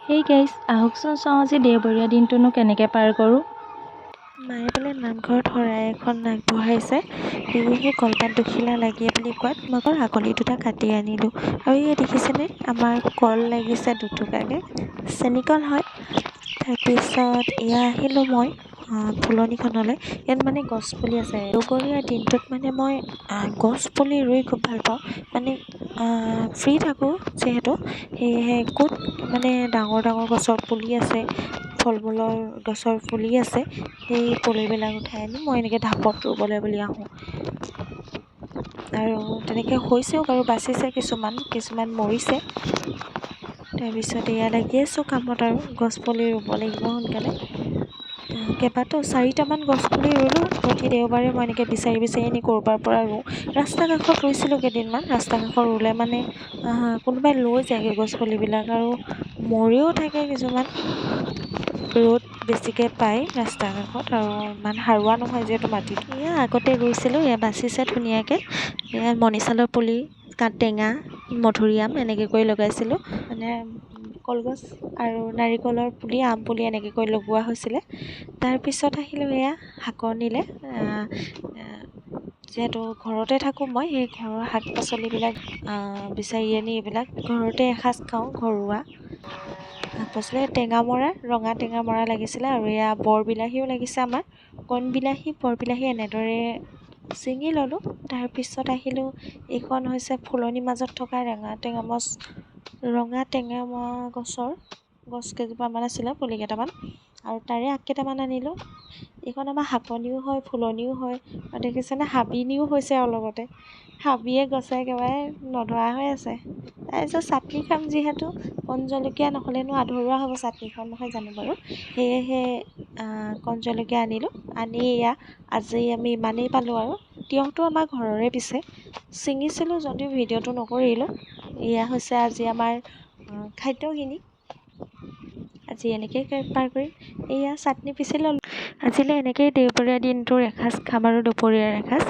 Hey guys, আহকচোন চাওঁ আজি দেওবৰীয়া দিনটোনো কেনেকৈ পাৰ কৰোঁ। মায়ে বোলে নামঘৰত শৰাই এখন আগবঢ়াইছে, সেয়েহে কলপাত দুখিলা লাগে বুলি কোৱাত মই আকৌ আঙুলি দুটা কাটি আনিলোঁ। আৰু এই দেখিছেনে, আমাৰ কল লাগিছে দুটুকাকৈ, চেনিকল হয়। তাৰপিছত এয়া আহিলোঁ মই ফুলনিখনলৈ। ইয়াত মানে গছ পুলি আছে। দেওবৰীয়া দিনটোত মানে মই গছ পুলি ৰুই খুব ভাল পাওঁ। মানে ফ্ৰী থাকোঁ যিহেতু, সেয়েহে ক'ত মানে ডাঙৰ ডাঙৰ গছৰ পুলি আছে, ফল মূলৰ গছৰ পুলি আছে, সেই পুলিবিলাক উঠাই আনি মই এনেকৈ ঢাপত ৰুবলৈ বুলি আহোঁ। আৰু তেনেকৈ হৈছেও বাৰু, বাচিছে কিছুমান মৰিছে। তাৰপিছত এয়া লাগি আছোঁ কামত আৰু গছ পুলি ৰুব লাগিব সোনকালে। কেইবাটাও 4টামান গছ পুলি ৰুলোঁ। প্ৰতি দেওবাৰে মই এনেকৈ বিচাৰি বিচাৰি আনি ক'ৰবাৰ পৰা ৰুওঁ। ৰাস্তা কাষত ৰুইছিলোঁ কেইদিনমান। ৰাস্তা কাষত ৰুলে মানে কোনোবাই লৈ যায়গৈ গছ পুলিবিলাক, আৰু মৰিও থাকে কিছুমান। ৰ'দ বেছিকৈ পায় ৰাস্তা কাষত, আৰু ইমান সাৰুৱা নহয় যিহেতু মাটিটো। এয়া আগতে ৰুইছিলোঁ, এয়া বাচিছে ধুনীয়াকৈ। এয়া মণিছালৰ পুলি, টেঙা, মধুৰিআম এনেকৈ কৰি লগাইছিলোঁ। মানে কলগছ আৰু নাৰিকলৰ পুলি, আম পুলি এনেকৈ কৰি লগোৱা হৈছিলে। তাৰপিছত আহিলোঁ এয়া শাকনিলৈ। যিহেতু ঘৰতে থাকোঁ মই, সেই ঘৰৰ শাক পাচলিবিলাক বিচাৰি আনি এইবিলাক ঘৰতে এসাঁজ খাওঁ। ঘৰুৱা শাক পাচলি, টেঙামৰা, ৰঙা টেঙামৰা লাগিছিলে, আৰু এয়া বৰ বিলাহীও লাগিছে আমাৰ। কণ বিলাহী, বৰ বিলাহী এনেদৰে ছিঙি ল'লোঁ। তাৰপিছত আহিলোঁ, এইখন হৈছে ফুলনিৰ মাজত থকা ৰঙা টেঙামৰা গছৰ গছ কেইজোপামান আছিলে, পুলি কেইটামান, আৰু তাৰে আগ কেইটামান আনিলোঁ। এইখন আমাৰ শাকনিও হয়, ফুলনিও হয়, আৰু দেখিছেনে হাবিনিও হৈছে অলপতে। হাবিয়ে গছে একেবাৰে নধৰা হৈ আছে। তাৰপিছত চাটনি খাম যিহেতু, কণ জলকীয়া নহ'লেনো আধৰুৱা হ'ব চাটনিখন, নহয় জানো বাৰু। সেয়েহে কণ জলকীয়া আনিলোঁ। আনি এয়া আজি আমি ইমানেই পালোঁ আৰু। তিয়ঁহটো আমাৰ ঘৰৰে পিছে, ছিঙিছিলোঁ যদিও ভিডিঅ'টো নকৰিলোঁ। এয়া হৈছে আজি আমাৰ খাদ্যখিনি। আজি এনেকৈয়ে পাৰ কৰিম। এয়া চাটনি পিচি ল'লোঁ। আজিলৈ এনেকৈয়ে দেওবৰীয়া দিনটোৰ এসাঁজ খাম আৰু দুপৰীয়াৰ এসাঁজ।